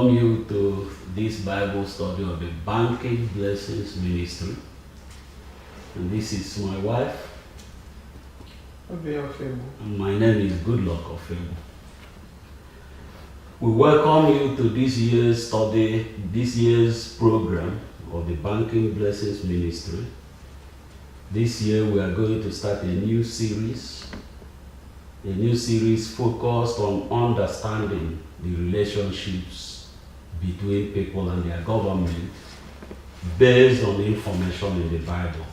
welcome you to this Bible study of the Banking Blessings Ministry. And this is my wife. And my name is Goodluck Ofebo. We welcome you to this year's study, this year's program of the Banking Blessings Ministry. This year we are going to start a new series focused on understanding the relationships between people and their government based on information in the Bible.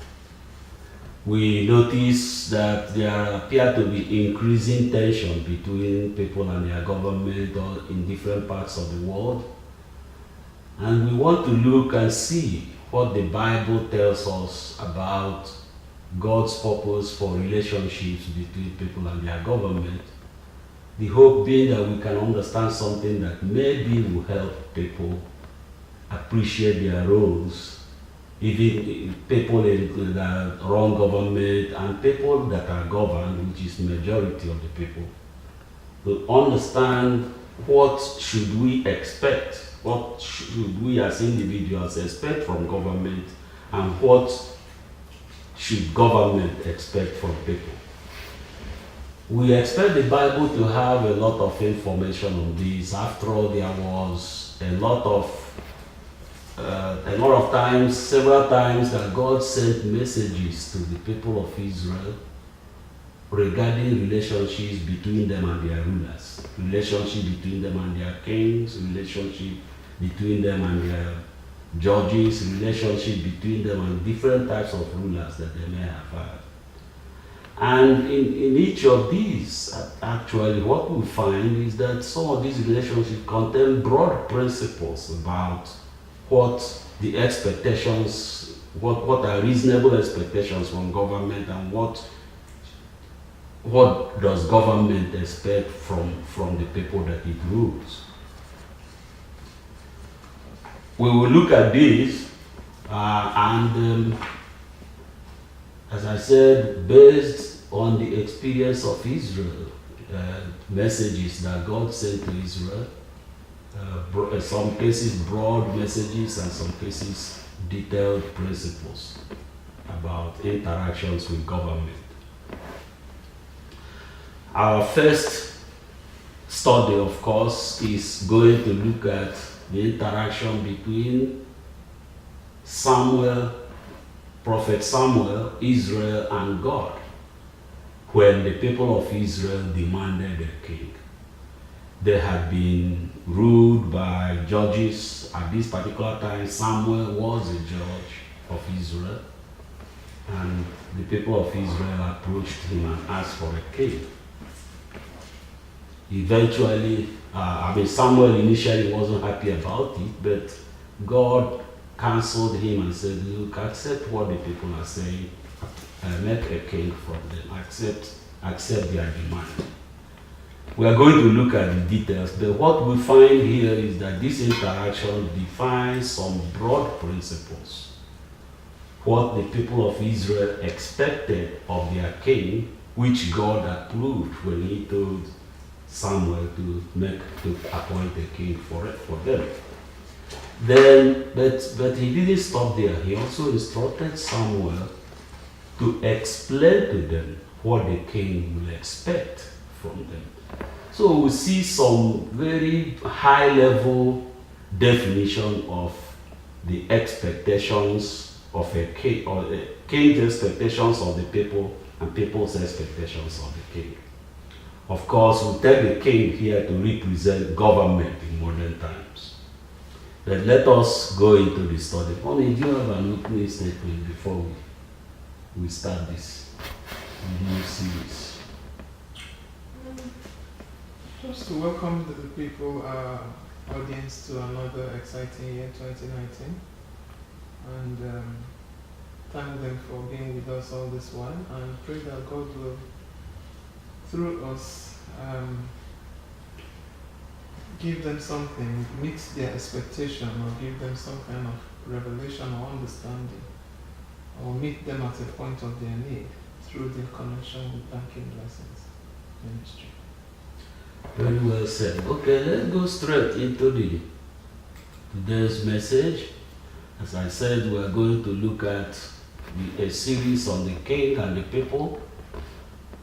We notice that there appear to be increasing tension between people and their government or in different parts of the world. And we want to look and see what the Bible tells us about God's purpose for relationships between people and their government. The hope being that we can understand something that maybe will help people appreciate their roles, even people that run government and people that are governed, which is majority of the people, to understand what should we expect, what should we as individuals expect from government, and what should government expect from people. We expect the Bible to have a lot of information on this. After all, there was a lot of times, several times, that God sent messages to the people of Israel regarding relationships between them and their rulers, relationship between them and their kings, relationship between them and their judges, relationship between them and different types of rulers that they may have had. And in each of these, actually, what we find is that some of these relationships contain broad principles about what the expectations, what are reasonable expectations from government, and what does government expect from the people that it rules. We will look at this and as I said, based on the experience of Israel, messages that God sent to Israel, in some cases broad messages and some cases detailed principles about interactions with government. Our first study, of course, is going to look at the interaction between Prophet Samuel, Israel, and God, when the people of Israel demanded a king. They had been ruled by judges. At this particular time, Samuel was a judge of Israel, and the people of Israel approached him and asked for a king. Eventually, Samuel initially wasn't happy about it, but God counseled him and said, look, accept what the people are saying, make a king from them, accept their demand. We are going to look at the details, but what we find here is that this interaction defines some broad principles. What the people of Israel expected of their king, which God approved when he told Samuel to appoint a king for them. Then, but he didn't stop there. He also instructed Samuel to explain to them what the king will expect from them. So we see some very high-level definition of the expectations of a king, or the king's expectations of the people, and people's expectations of the king. Of course, we take the king here to represent government in modern times. But let us go into the study. Only, do you have an opening statement before we start this new series? Just to welcome the people, audience, to another exciting year, 2019. And thank them for being with us all this while, and pray that God will, through us, give them something, meet their expectation, or give them some kind of revelation or understanding, or meet them at a point of their need through their connection with Banking Blessings Ministry. Very well said. Okay, let's go straight into the today's message. As I said, we are going to look at a series on the king and the people.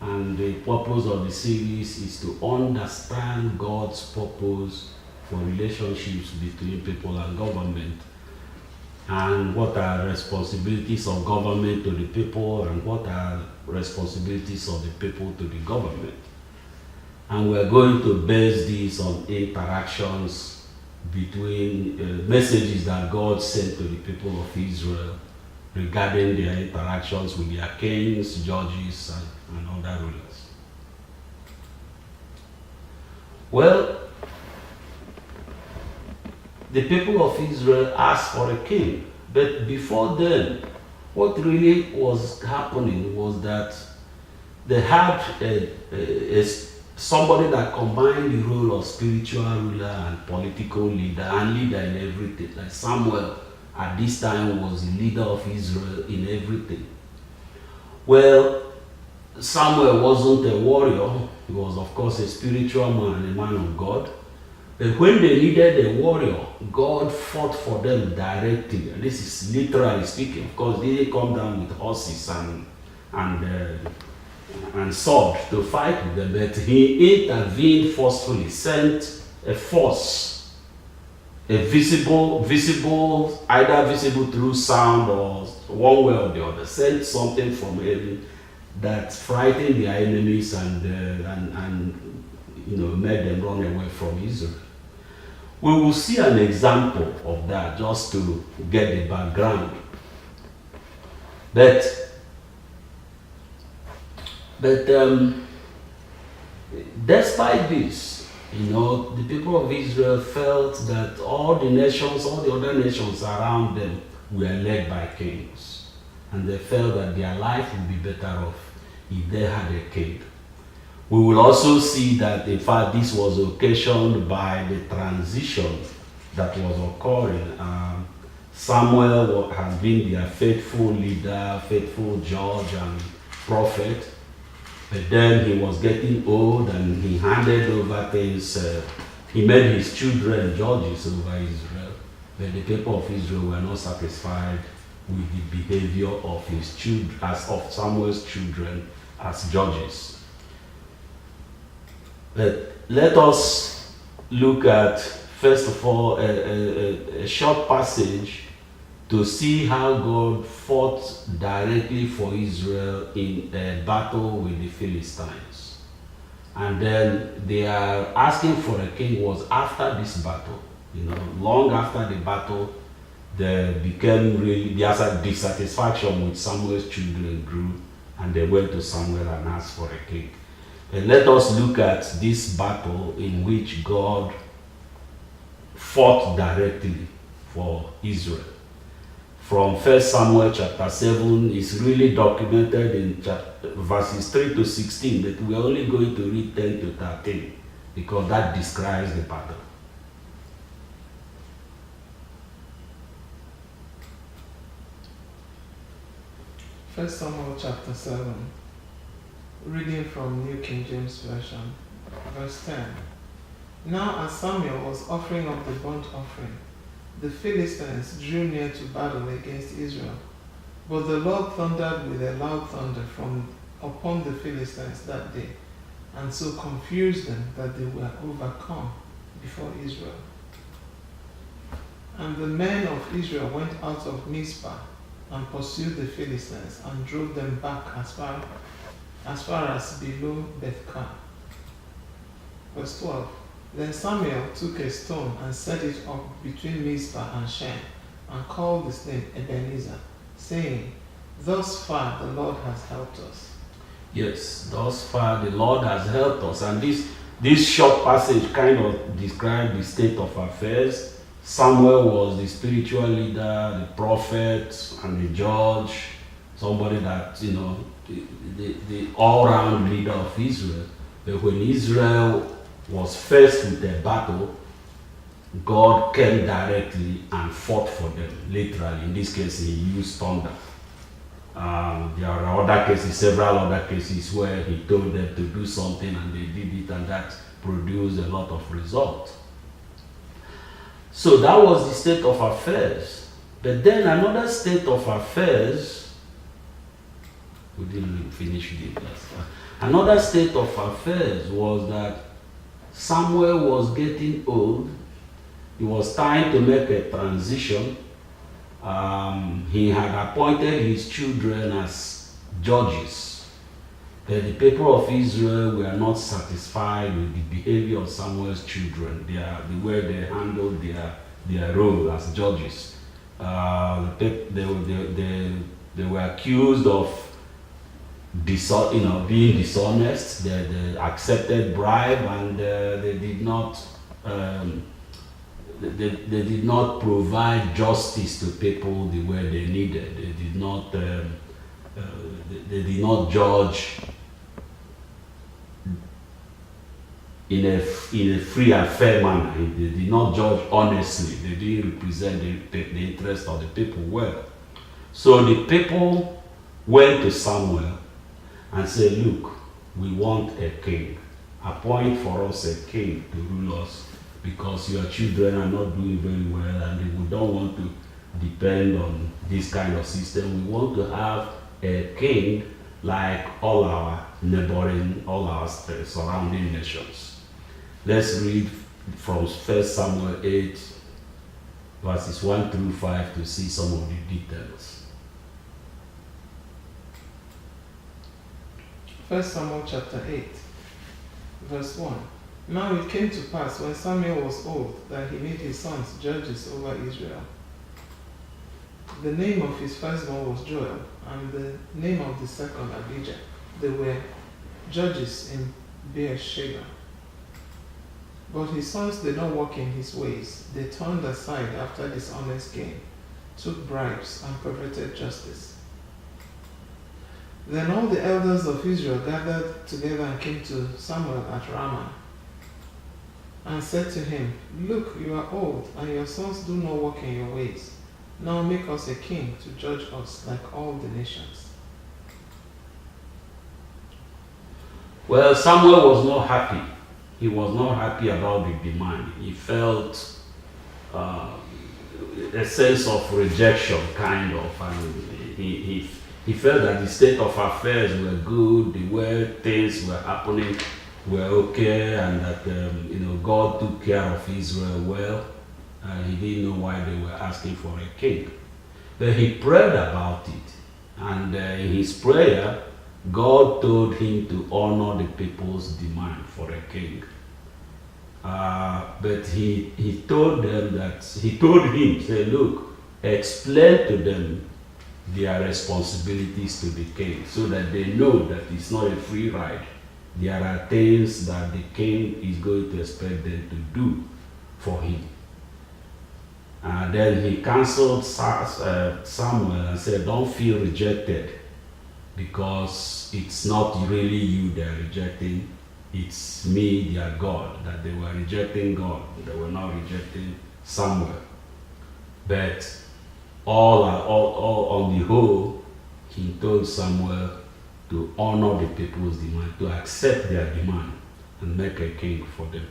And the purpose of the series is to understand God's purpose for relationships between people and government, and what are responsibilities of government to the people and what are responsibilities of the people to the government. And we're going to base this on interactions between messages that God sent to the people of Israel regarding their interactions with their kings, judges, and other rulers. Well, the people of Israel asked for a king, but before then, what really was happening was that they had somebody that combined the role of spiritual ruler and political leader and leader in everything. Like Samuel at this time was the leader of Israel in everything. Well, Samuel wasn't a warrior. He was, of course, a spiritual man, a man of God. But when they needed a warrior, God fought for them directly. And this is literally speaking. Of course, they didn't come down with horses and sword to fight with them, but he intervened forcefully, sent a force, a visible, either visible through sound or one way or the other, sent something from heaven that frightened their enemies and made them run away from Israel. We will see an example of that just to get the background. But despite this, the people of Israel felt that all the other nations around them were led by kings. And they felt that their life would be better off if they had a king. We will also see that, in fact, this was occasioned by the transition that was occurring. Samuel has been their faithful leader, faithful judge and prophet. But then he was getting old and he handed over things. He made his children judges over Israel. But the people of Israel were not satisfied with the behavior of his children, of Samuel's children as judges. But let us look at, first of all, a short passage to see how God fought directly for Israel in a battle with the Philistines. And then they are asking for a king was after this battle. Long after the battle, there became really dissatisfaction with Samuel's children grew, and they went to Samuel and asked for a king. And let us look at this battle in which God fought directly for Israel. From 1 Samuel chapter 7 is really documented in verses 3 to 16, but we are only going to read 10 to 13 because that describes the battle. First Samuel chapter 7, reading from New King James Version, verse 10. Now as Samuel was offering up the burnt offering, the Philistines drew near to battle against Israel. But the Lord thundered with a loud thunder upon the Philistines that day, and so confused them that they were overcome before Israel. And the men of Israel went out of Mizpah and pursued the Philistines and drove them back as far as below Bethkar. Verse 12. Then Samuel took a stone and set it up between Mizpah and Shen, and called his name Ebenezer, saying, Thus far the Lord has helped us. Yes, thus far the Lord has helped us. And this short passage kind of describes the state of affairs. Samuel was the spiritual leader, the prophet, and the judge, somebody that, the all-round leader of Israel. But when Israel was faced with a battle, God came directly and fought for them, literally. In this case, he used thunder. There are other cases, several other cases where he told them to do something and they did it, and that produced a lot of results. So that was the state of affairs. But then another state of affairs, we didn't finish the last one. Another state of affairs was that Samuel was getting old. It was time to make a transition. He had appointed his children as judges. But the people of Israel were not satisfied with the behavior of Samuel's children, the way they handled their role as judges. They were accused of being dishonest. They accepted bribe, and they did not provide justice to people the way they needed. They did not judge in a free and fair manner. They did not judge honestly. They didn't represent the interest of the people well. So the people went to Samuel and said, look, we want a king. Appoint for us a king to rule us, because your children are not doing very well and we don't want to depend on this kind of system. We want to have a king like all our surrounding nations. Let's read from 1 Samuel 8, verses 1 through 5 to see some of the details. 1 Samuel chapter 8, verse 1. Now it came to pass, when Samuel was old, that he made his sons judges over Israel. The name of his firstborn was Joel, and the name of the second Abijah. They were judges in Beersheba. But his sons did not walk in his ways. They turned aside after dishonest gain, took bribes, and perverted justice. Then all the elders of Israel gathered together and came to Samuel at Ramah, and said to him, look, you are old, and your sons do not walk in your ways. Now make us a king to judge us like all the nations. Well, Samuel was not happy. He was not happy about the demand. He felt a sense of rejection, kind of, and he felt that the state of affairs were good, the way things were happening were okay, and that God took care of Israel well. He didn't know why they were asking for a king. But he prayed about it, and in his prayer, God told him to honor the people's demand for a king. But he told him, say, look, explain to them their responsibilities to the king, so that they know that it's not a free ride. There are things that the king is going to expect them to do for him. Then he counseled Samuel and said, don't feel rejected, because it's not really you they are rejecting, it's me, their God, that they were rejecting God. They were not rejecting Samuel. But all on the whole, he told Samuel to honor the people's demand, to accept their demand, and make a king for them.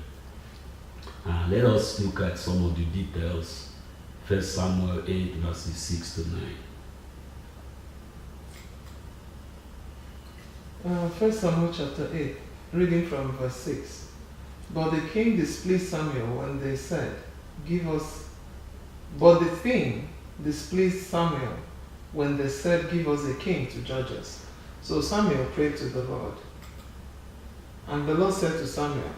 Let us look at some of the details. 1 Samuel 8, verses 6 to 9. 1 Samuel chapter 8, reading from verse 6. But the king displeased Samuel when they said, But the thing displeased Samuel when they said, give us a king to judge us. So Samuel prayed to the Lord. And the Lord said to Samuel,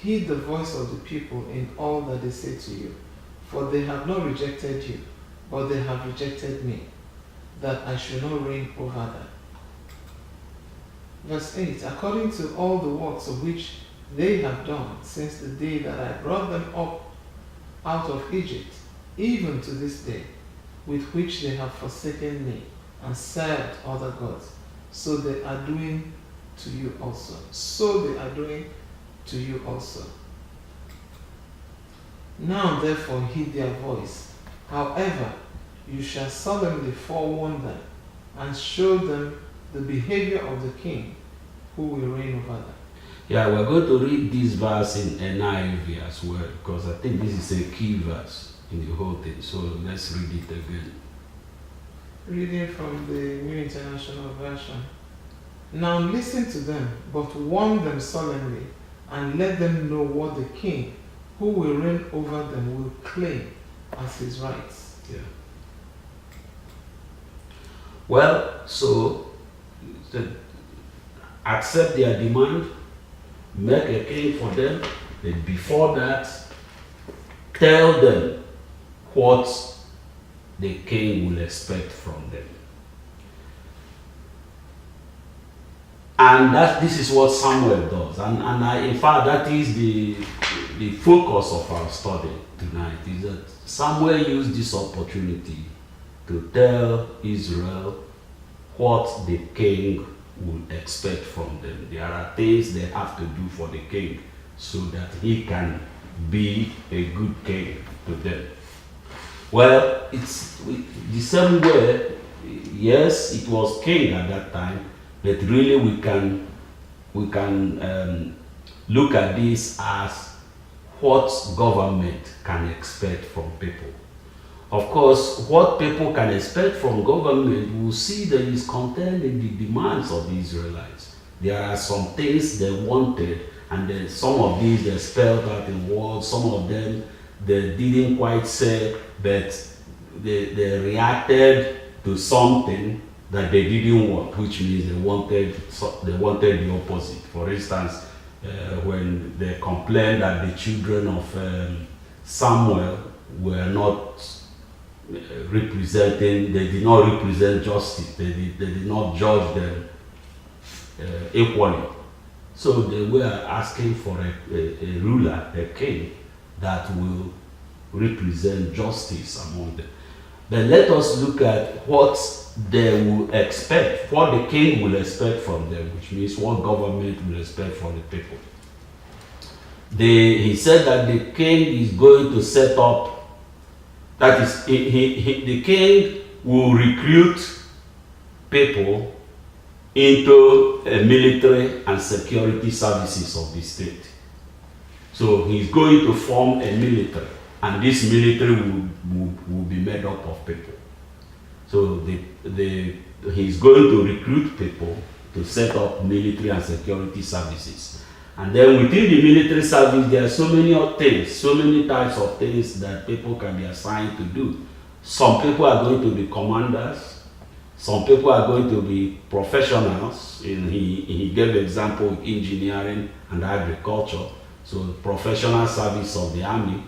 heed the voice of the people in all that they say to you, for they have not rejected you, but they have rejected me, that I should not reign over them. Verse 8, according to all the works of which they have done since the day that I brought them up out of Egypt, even to this day, with which they have forsaken me and served other gods, so they are doing to you also. So they are doing to you also. Now therefore heed their voice. However, you shall solemnly forewarn them and show them the behavior of the king who will reign over them. Yeah, we're going to read this verse in NIV as well, because I think this is a key verse in the whole thing. So let's read it again. Reading from the New International Version. Now listen to them, but warn them solemnly, and let them know what the king, who will reign over them, will claim as his rights. Yeah. Well, so accept their demand, make a king for them, but before that, tell them what the king will expect from them. And this is what Samuel does. In fact, that is the focus of our study tonight, is that Samuel used this opportunity to tell Israel what the king will expect from them. There are things they have to do for the king so that he can be a good king to them. Well, it's the same way. Yes, it was king at that time, but really we can look at this as what government can expect from people. Of course, what people can expect from government, we'll see that is contained in the demands of the Israelites. There are some things they wanted, and then some of these they spelled out in words. Some of them they didn't quite say, but they reacted to something that they didn't want, which means they wanted the opposite. For instance, when they complained that the children of Samuel were not they did not represent justice. They did not judge them equally. So they were asking for a ruler, a king, that will represent justice among them. But let us look at what they will expect, what the king will expect from them, which means what government will expect from the people. He said that the king is going to set up, that is, the king will recruit people into military and security services of the state. So he's going to form a military, and this military will be made up of people. So he's going to recruit people to set up military and security services. And then within the military service, there are so many things, so many types of things that people can be assigned to do. Some people are going to be commanders. Some people are going to be professionals. He gave example of engineering and agriculture. So professional service of the army.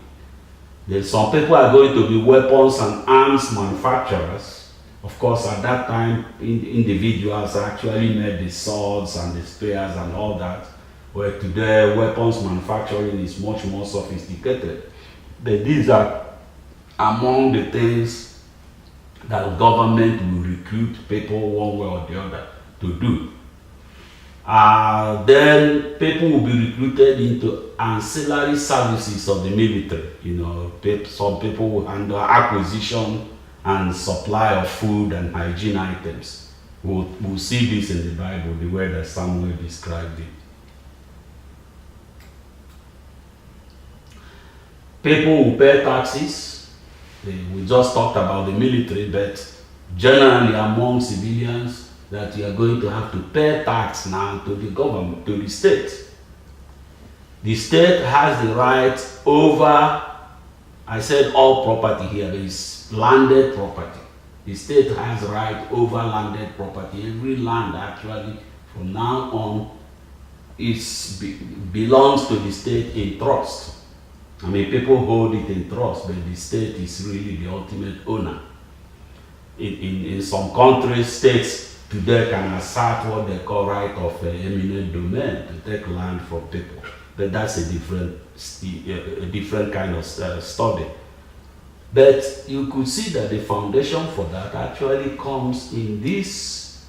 Then some people are going to be weapons and arms manufacturers. Of course, at that time, individuals actually made the swords and the spears and all that. Where today, weapons manufacturing is much more sophisticated. But these are among the things that government will recruit people one way or the other to do. Then people will be recruited into ancillary services of the military. Some people will handle acquisition and supply of food and hygiene items. We'll see this in the Bible, the way that Samuel described it. People will pay taxes. We just talked about the military, but generally among civilians, that you are going to have to pay tax now to the government, to the state. The state has the right over, I said all property here, there is landed property. The state has right over landed property. Every land actually from now on belongs to the state in trust. I mean, people hold it in trust, but the state is really the ultimate owner. In some countries, states today can assert what they call right of eminent domain, to take land from people. But that's a different kind of study. But you could see that the foundation for that actually comes in this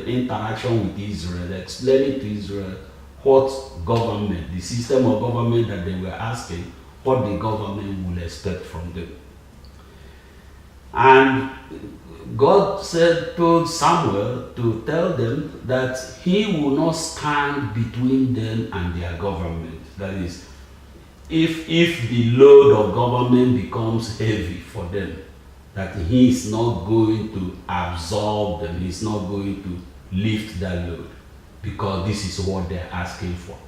interaction with Israel, explaining to Israel what government, the system of government that they were asking, what the government will expect from them. And God told Samuel to tell them that he will not stand between them and their government. That is, if the load of government becomes heavy for them, that he is not going to absorb them, he is not going to lift that load, because this is what they're asking for.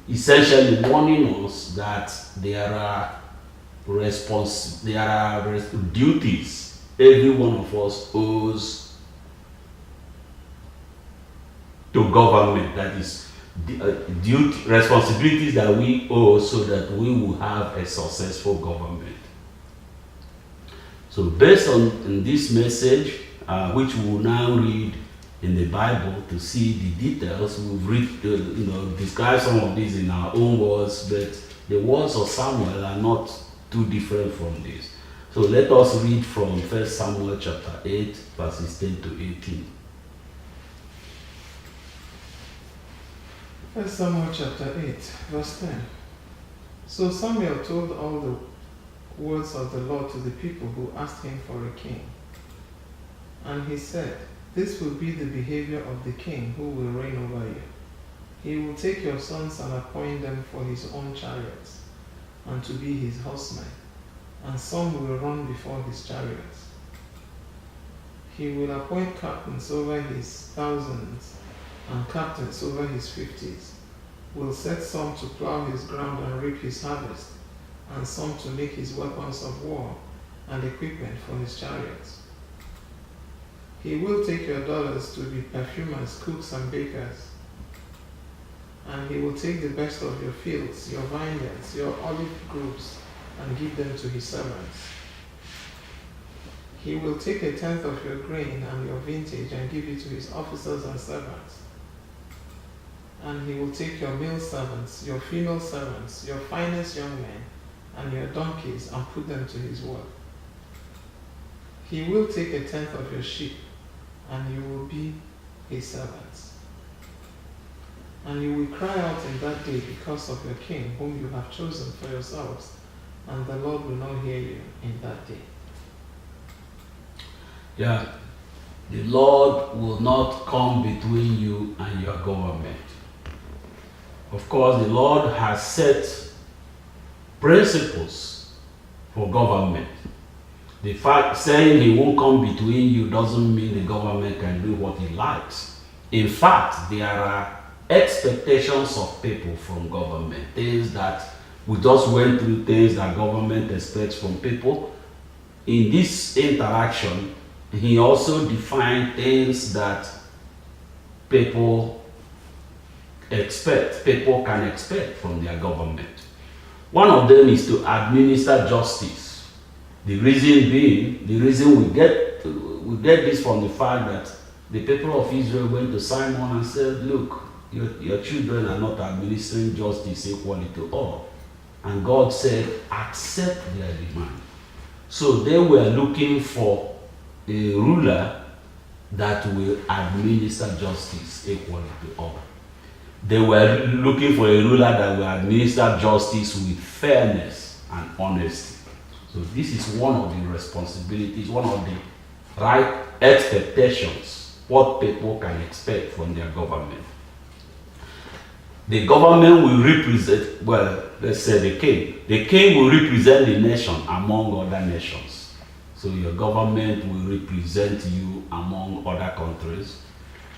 Essentially warning us that there are duties every one of us owes to government. That is duty, responsibilities that we owe so that we will have a successful government. So based on this message, which we will now read in the Bible to see the details, we've described some of these in our own words, but the words of Samuel are not too different from this. So let us read from 1 Samuel chapter 8, verses 10 to 18. 1 Samuel chapter 8, verse 10. So Samuel told all the words of the Lord to the people who asked him for a king. And he said, "This will be the behavior of the king who will reign over you. He will take your sons and appoint them for his own chariots, and to be his horsemen, and some will run before his chariots. He will appoint captains over his thousands and captains over his 50s, will set some to plow his ground and reap his harvest, and some to make his weapons of war and equipment for his chariots. He will take your daughters to be perfumers, cooks, and bakers, and he will take the best of your fields, your vineyards, your olive groves, and give them to his servants. He will take a tenth of your grain and your vintage and give it to his officers and servants. And he will take your male servants, your female servants, your finest young men, and your donkeys, and put them to his work. He will take a tenth of your sheep, and you will be his servants. And you will cry out in that day because of your king, whom you have chosen for yourselves, and the Lord will not hear you in that day." Yeah, the Lord will not come between you and your government. Of course, the Lord has set principles for government. The fact saying he won't come between you doesn't mean the government can do what he likes. In fact, there are expectations of people from government, things that we just went through, things that government expects from people. In this interaction, he also defined things that people can expect from their government. One of them is to administer justice. The reason we get this from the fact that the people of Israel went to Simon and said, "Look, your children are not administering justice equally to all." And God said, "Accept their demand." So they were looking for a ruler that will administer justice equally to all. They were looking for a ruler that will administer justice with fairness and honesty. So this is one of the responsibilities, one of the right expectations, what people can expect from their government. The government will represent, let's say the king. The king will represent the nation among other nations. So your government will represent you among other countries.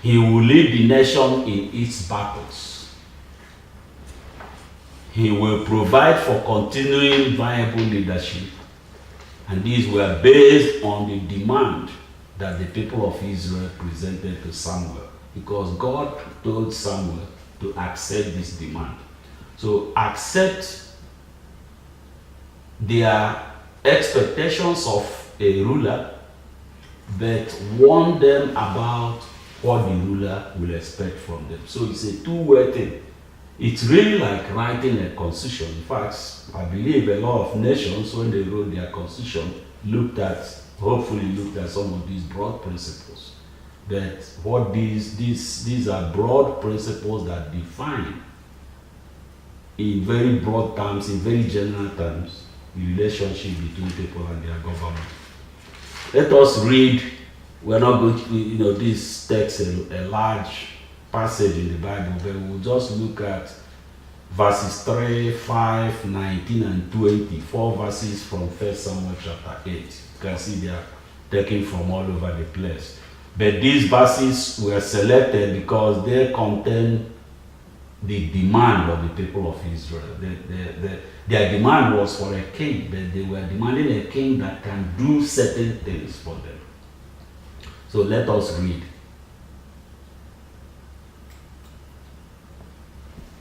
He will lead the nation in its battles. He will provide for continuing viable leadership. And these were based on the demand that the people of Israel presented to Samuel, because God told Samuel to accept this demand. So accept their expectations of a ruler, but warn them about what the ruler will expect from them. So it's a two-way thing. It's really like writing a constitution. In fact, I believe a lot of nations, when they wrote their constitution, hopefully looked at some of these broad principles. But what these are broad principles that define, in very broad terms, in very general terms, the relationship between people and their government. Let us read. We're not going to, this text a large passage in the Bible, but we'll just look at verses 3, 5, 19, and 20. 4 verses from 1 Samuel chapter 8. You can see they are taken from all over the place. But these verses were selected because they contain the demand of the people of Israel. Their demand was for a king, but they were demanding a king that can do certain things for them. So let us read.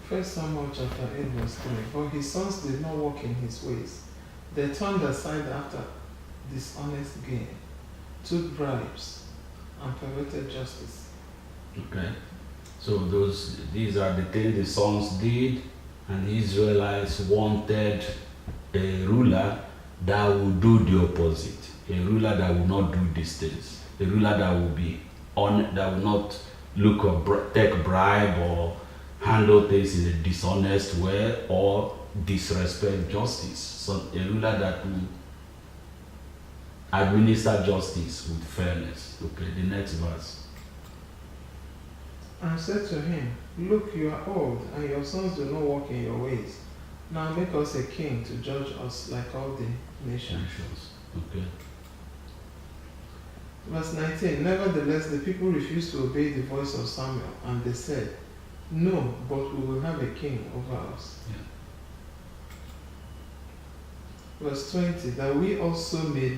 1 Samuel chapter 8 verse 3. For his sons did not walk in his ways. They turned aside after dishonest gain, took bribes, and perverted justice. Okay. So these are the things the sons did, and the Israelites wanted a ruler that would do the opposite. A ruler that will not do these things. A ruler that will be that will not look or take bribe or handle things in a dishonest way or disrespect justice. So a ruler that will administer justice with fairness. Okay, the next verse. And said to him, Look, you are old, and your sons do not walk in your ways. Now make us a king to judge us like all the nations. Okay. Verse 19. Nevertheless, the people refused to obey the voice of Samuel, and they said, No, but we will have a king over us. Yeah. Verse 20. That we also may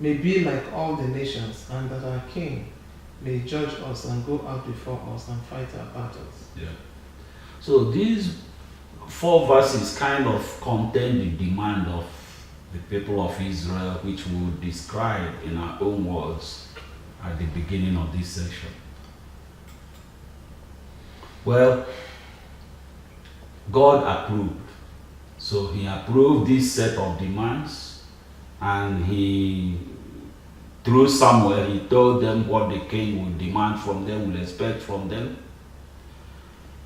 be like all the nations, and that our king may judge us and go out before us and fight our battles. Yeah. So these 4 verses kind of contain the demand of the people of Israel, which we will describe in our own words at the beginning of this section. Well, God approved. So he approved this set of demands, and through Samuel, he told them what the king would demand from them, would expect from them.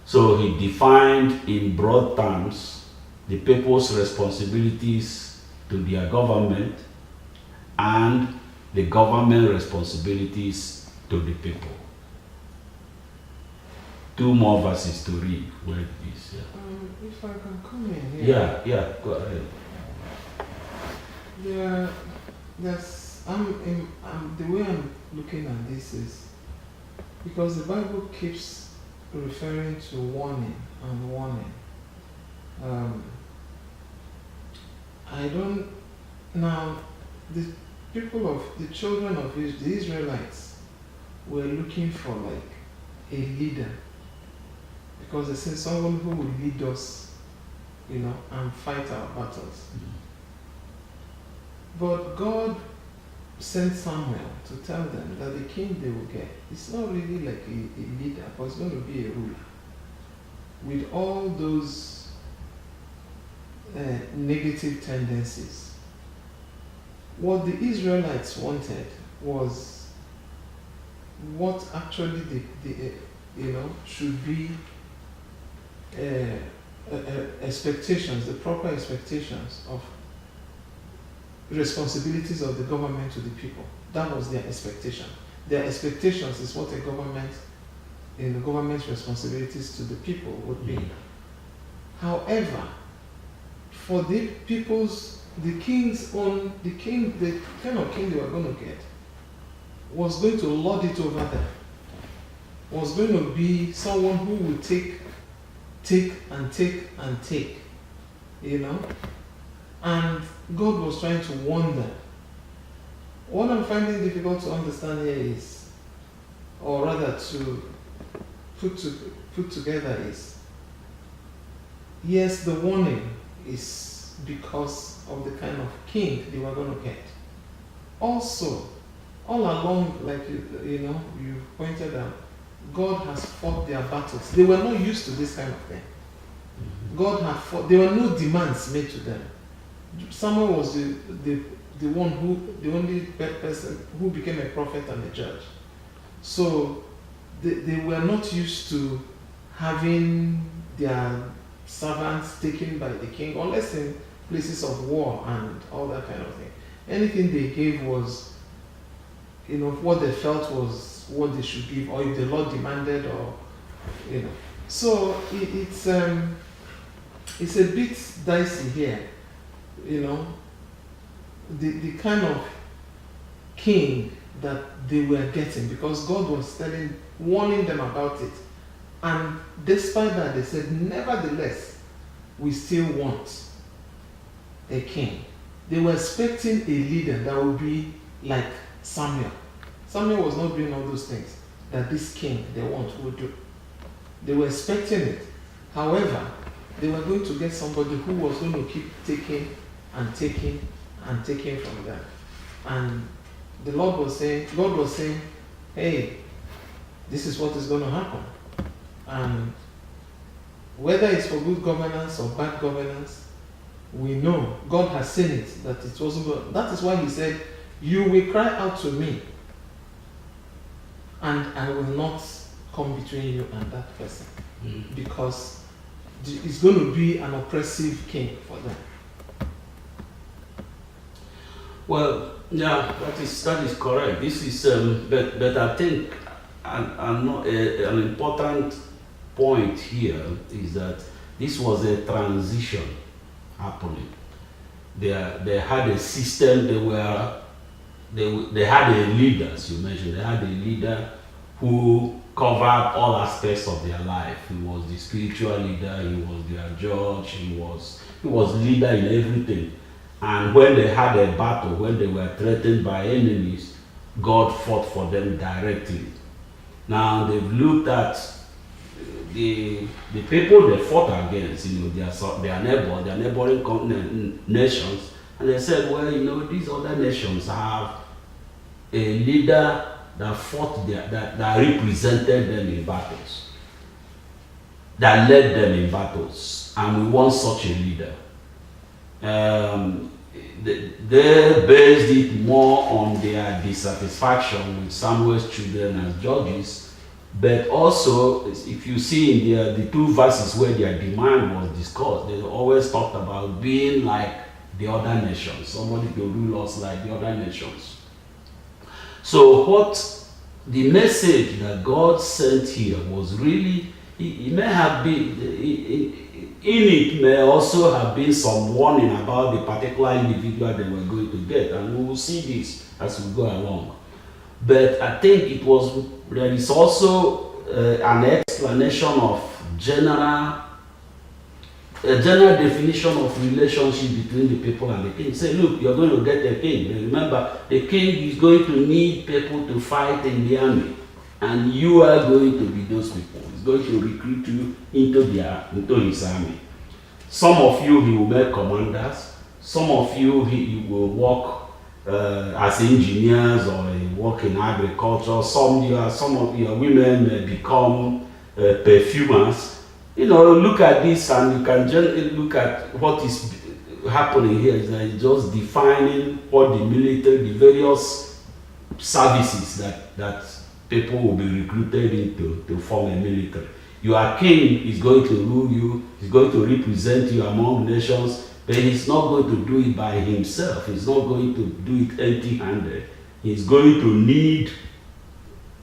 So he defined in broad terms the people's responsibilities to their government and the government responsibilities to the people. 2 more verses to read. Where is if I can come in here. Yeah, go ahead. The way I'm looking at this is because the Bible keeps referring to warning and warning. The children of the Israelites were looking for like a leader, because they said someone who will lead us, and fight our battles. But God sent Samuel to tell them that the king they will get, it's not really like a leader, but it's going to be a ruler. With all those negative tendencies. What the Israelites wanted was what actually should be expectations, the proper expectations of responsibilities of the government to the people. That was their expectation. Their expectations is what a government, in the government's responsibilities to the people would be. However, for the kind of king they were going to get was going to lord it over them. Was going to be someone who would take and take and take, And God was trying to warn them. What I'm finding difficult to understand here is, or rather to put together is, yes, the warning is because of the kind of king they were going to get. Also, all along, like you pointed out, God has fought their battles. They were not used to this kind of thing. God had fought. There were no demands made to them. Samuel was the only person who became a prophet and a judge. So they were not used to having their servants taken by the king, unless in places of war and all that kind of thing. Anything they gave was, what they felt was what they should give, or if the Lord demanded, or So it's a bit dicey here, the kind of king that they were getting, because God was warning them about it. And despite that, they said, nevertheless, we still want a king. They were expecting a leader that would be like Samuel. Samuel was not doing all those things that this king they want would do. They were expecting it. However, they were going to get somebody who was going to keep taking and taking and taking from them. And the Lord was saying, God was saying, hey, this is what is going to happen. And whether it's for good governance or bad governance, we know God has seen it, that it wasn't good. That is why he said, you will cry out to me, and I will not come between you and that person. Because it's going to be an oppressive king for them. Well, yeah, that is correct. This is, but I think an important point here is that this was a transition happening. They had a system. They had a leader, as you mentioned. They had a leader who covered all aspects of their life. He was the spiritual leader. He was their judge. He was leader in everything. And when they had a battle, when they were threatened by enemies, God fought for them directly. Now they've looked at the people they fought against, their neighboring nations, and they said, well, these other nations have a leader that fought that represented them in battles, that led them in battles, and we want such a leader. They based it more on their dissatisfaction with Samuel's children as judges, but also, if you see in the two verses where their demand was discussed, they always talked about being like the other nations, somebody to rule us like the other nations. So what the message that God sent here was really, it may have been, in it may also have been some warning about the particular individual they were going to get, and we will see this as we go along. But I think there is also an explanation of a general definition of relationship between the people and the king. Say, look, you're going to get a king. Remember, the king is going to need people to fight in the army, and you are going to be those people. He's going to recruit you into his army. Some of you he will make commanders. Some of you he will work as engineers or work in agriculture. Some of your women may become perfumers. Look at this, and you can gently look at what is happening here. Is that it's just defining what the military, the various services that people will be recruited into to form a military. Your king is going to rule you. He's going to represent you among nations. But he's not going to do it by himself. He's not going to do it empty-handed. He's going to need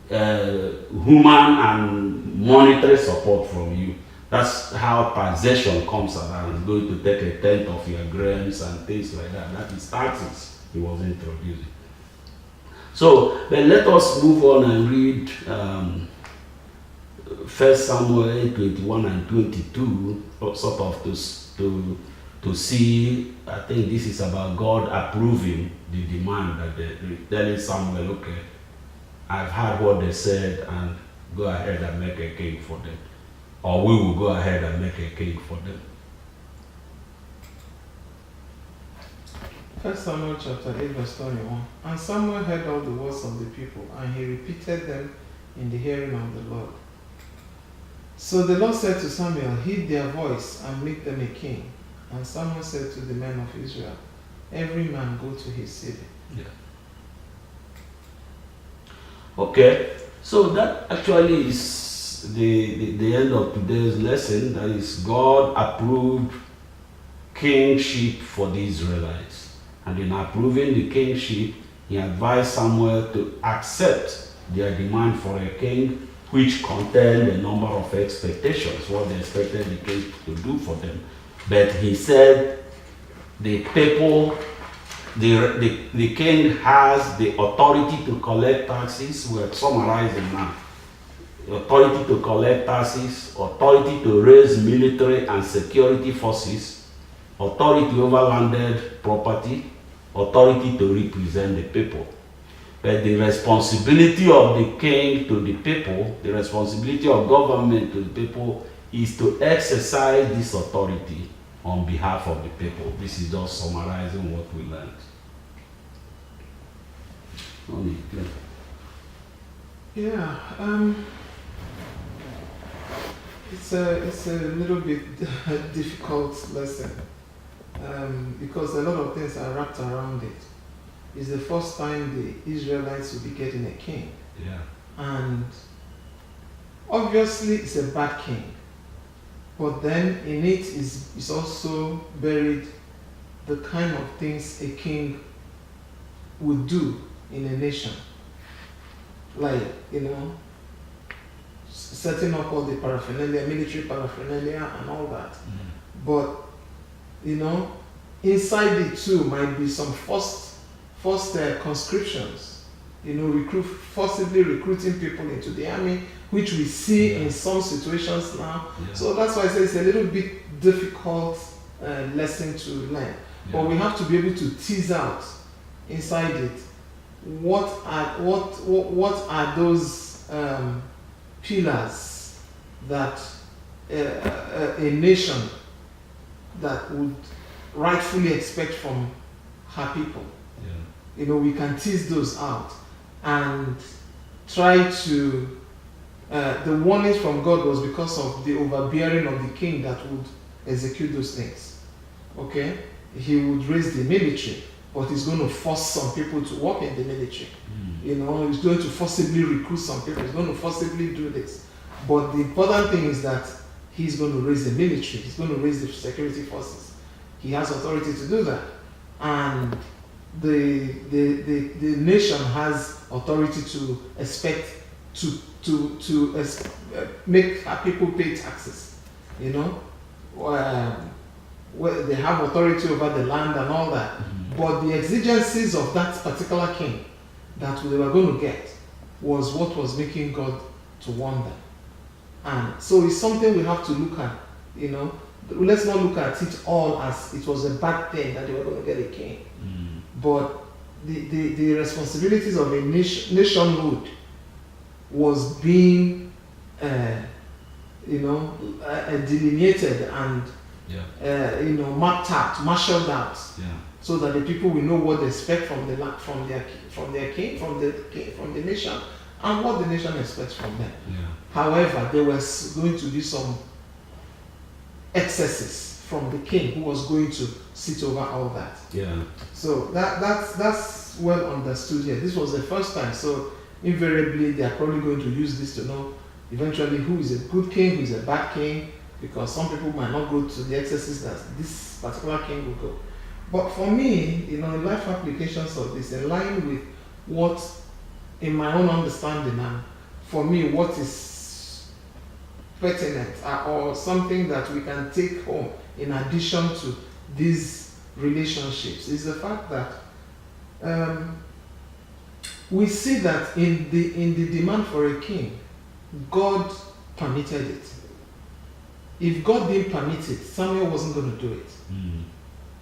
human and monetary support from you. That's how taxation comes around. He's going to take a tenth of your grains and things like that. That is taxes he was introducing. So, but let us move on and read 1 Samuel 8:21 and 22, sort of to see. I think this is about God approving the demand that they're telling Samuel, okay, I've heard what they said, and go ahead and make a king for them. Or we will go ahead and make a king for them. 1 Samuel chapter 8 verse 21. And Samuel heard all the words of the people, and he repeated them in the hearing of the Lord. So the Lord said to Samuel, heed their voice and make them a king. And Samuel said to the men of Israel, every man go to his city. Yeah. Okay, so that actually is the end of today's lesson. That is, God approved kingship for the Israelites. And in approving the kingship, he advised Samuel to accept their demand for a king, which contained a number of expectations, what they expected the king to do for them. But he said the people, the king has the authority to collect taxes. We're summarizing now. Authority to collect taxes, authority to raise military and security forces, authority over landed property, authority to represent the people. But the responsibility of the king to the people, the responsibility of government to the people, is to exercise this authority on behalf of the people. This is just summarizing what we learned. Yeah, it's a little bit difficult lesson because a lot of things are wrapped around it. It's the first time the Israelites will be getting a king. Yeah. And obviously it's a bad king. But then in it is also buried the kind of things a king would do in a nation. Like, setting up all the paraphernalia, military paraphernalia and all that. But, inside it too might be some forced conscriptions, forcibly recruiting people into the army, which we see in some situations now. Yeah. So that's why I say it's a little bit difficult lesson to learn. Yeah. But we have to be able to tease out inside it what are those pillars that a nation that would rightfully expect from her people. Yeah. We can tease those out and try to. The warnings from God was because of the overbearing of the king that would execute those things. Okay, he would raise the military, but he's going to force some people to work in the military. He's going to forcibly recruit some people. He's going to forcibly do this. But the important thing is that he's going to raise the military. He's going to raise the security forces. He has authority to do that, and the nation has authority to expect to make our people pay taxes. Where they have authority over the land and all that. But the exigencies of that particular king that they were going to get was what was making God to warn them. And so it's something we have to look at. Let's not look at it all as it was a bad thing that they were going to get a king. But the responsibilities of a nationhood was being delineated and mapped out, marshaled out, so that the people will know what they expect from the nation, and what the nation expects from them. However, there was going to be some excesses from the king who was going to sit over all that. So that's well understood here. This was the first time, so invariably they are probably going to use this to know eventually who is a good king, who is a bad king, because some people might not go to the excesses that this particular king will go. But for me, in life applications of this, in line with what, in my own understanding, and for me, what is pertinent or something that we can take home in addition to these relationships is the fact that we see that in the demand for a king, God permitted it. If God didn't permit it, Samuel wasn't going to do it.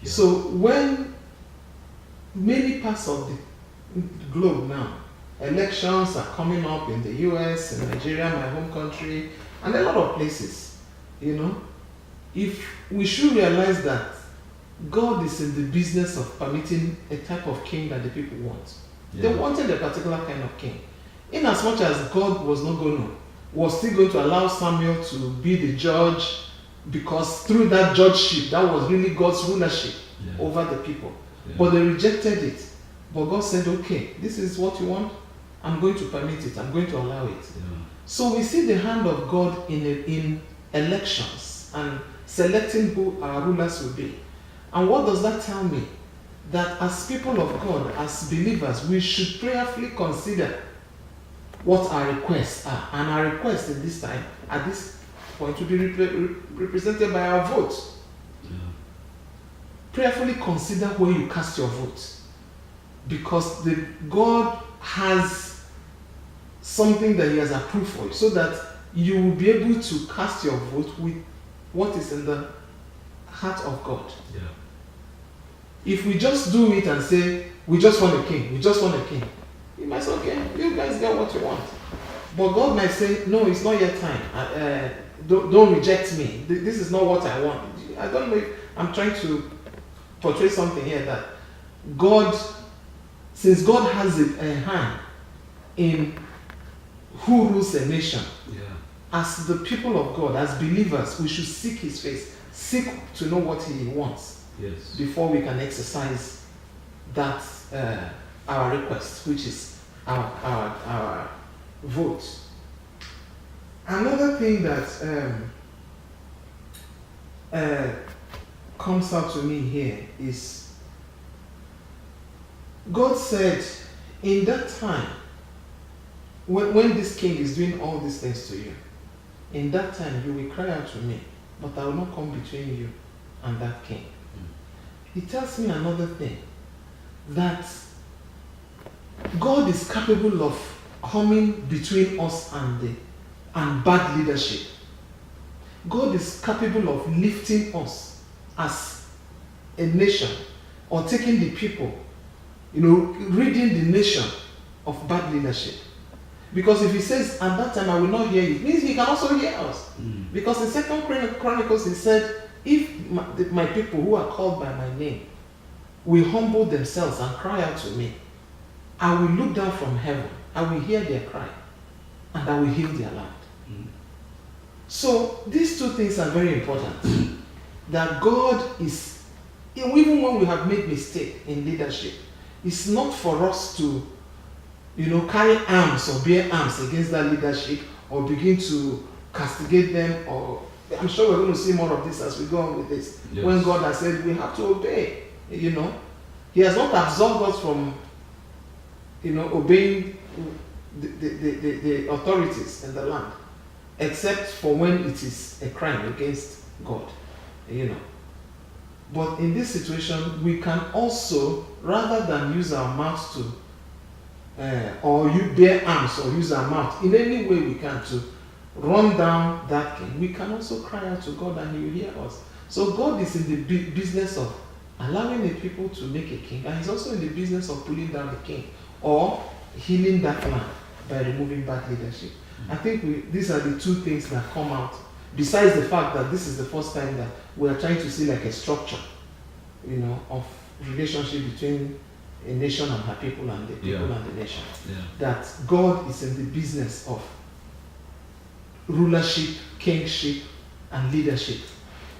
So when many parts of the globe now, elections are coming up in the US, in Nigeria, my home country, and a lot of places, if we should realize that God is in the business of permitting a type of king that the people want. They wanted a particular kind of king. In as much as God was still going to allow Samuel to be the judge, because through that judgeship, that was really God's rulership over the people. But they rejected it. But God said, okay, this is what you want. I'm going to permit it. I'm going to allow it. So we see the hand of God in elections and selecting who our rulers will be. And what does that tell me? That as people of God, as believers, we should prayerfully consider what our requests are. And our requests in this time, at this point, will be represented by our vote. Yeah. Prayerfully consider where you cast your vote. Because God has something that He has approved for you, so that you will be able to cast your vote with what is in the heart of God. Yeah. If we just do it and say, we just want a king, we just want a king, you might say, okay, you guys get what you want. But God might say, no, it's not yet time. Don't reject me. This is not what I want. I don't know if I'm trying to portray something here that God, since God has a hand in who rules a nation, Yeah. as the people of God, as believers, we should seek His face, seek to know what He wants Yes. before we can exercise that our request, which is our vote. Another thing that comes out to me here is God said, in that time, when this king is doing all these things to you, in that time you will cry out to me, but I will not come between you and that king. He tells me another thing, that God is capable of coming between us and bad leadership. God is capable of lifting us as a nation, or taking the people, ridding the nation of bad leadership. Because if He says, at that time I will not hear you, it means He can also hear us. Because in 2 Chronicles He said, if my people who are called by my name will humble themselves and cry out to me, I will look down from heaven, I will hear their cry, and I will heal their land. So these two things are very important. That God is, even when we have made mistake in leadership, it's not for us to carry arms or bear arms against that leadership, or begin to castigate them, or I'm sure we're going to see more of this as we go on with this. Yes. When God has said we have to obey, He has not absolved us from, obeying the authorities in the land, except for when it is a crime against God, But in this situation, we can also, rather than use our mouths to, or you bear arms or use our mouth in any way we can to run down that king, we can also cry out to God and He will hear us. So God is in the business of allowing the people to make a king, and He's also in the business of pulling down the king or healing that land by removing bad leadership. I think these are the two things that come out, besides the fact that this is the first time that we are trying to see like a structure, of relationship between a nation and her people, and the people and the nation. Yeah. That God is in the business of rulership, kingship, and leadership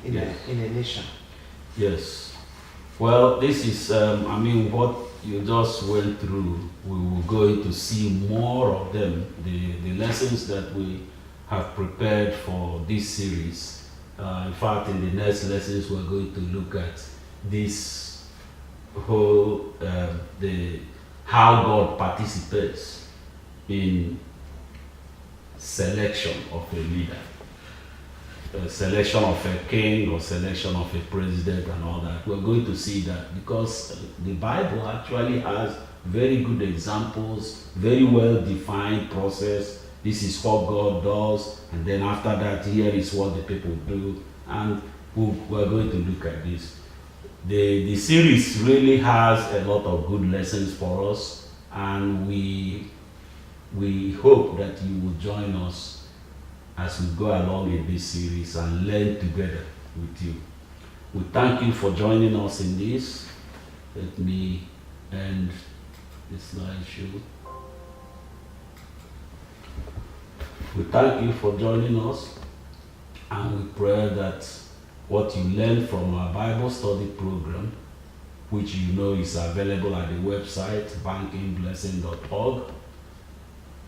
in a nation. Yes. Well, this is, what you just went through. We will go to see more of them, the lessons that we have prepared for this series. In fact, in the next lessons, we're going to look at this whole, how God participates in selection of a leader. Selection of a king or selection of a president and all that. We're going to see that because the Bible actually has very good examples, very well defined process. This is what God does, and then after that, here is what the people do, and we're going to look at this. The series really has a lot of good lessons for us, and we hope that you will join us as we go along in this series and learn together with you. We thank you for joining us in this. Let me end this slideshow. We thank you for joining us, and we pray that what you learned from our Bible study program, which is available at the website bankingblessing.org.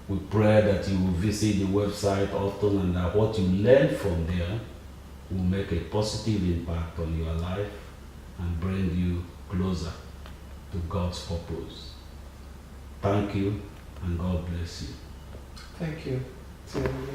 We pray that you will visit the website often, and that what you learn from there will make a positive impact on your life. and bring you closer to God's purpose. Thank you, and God bless you. Thank you.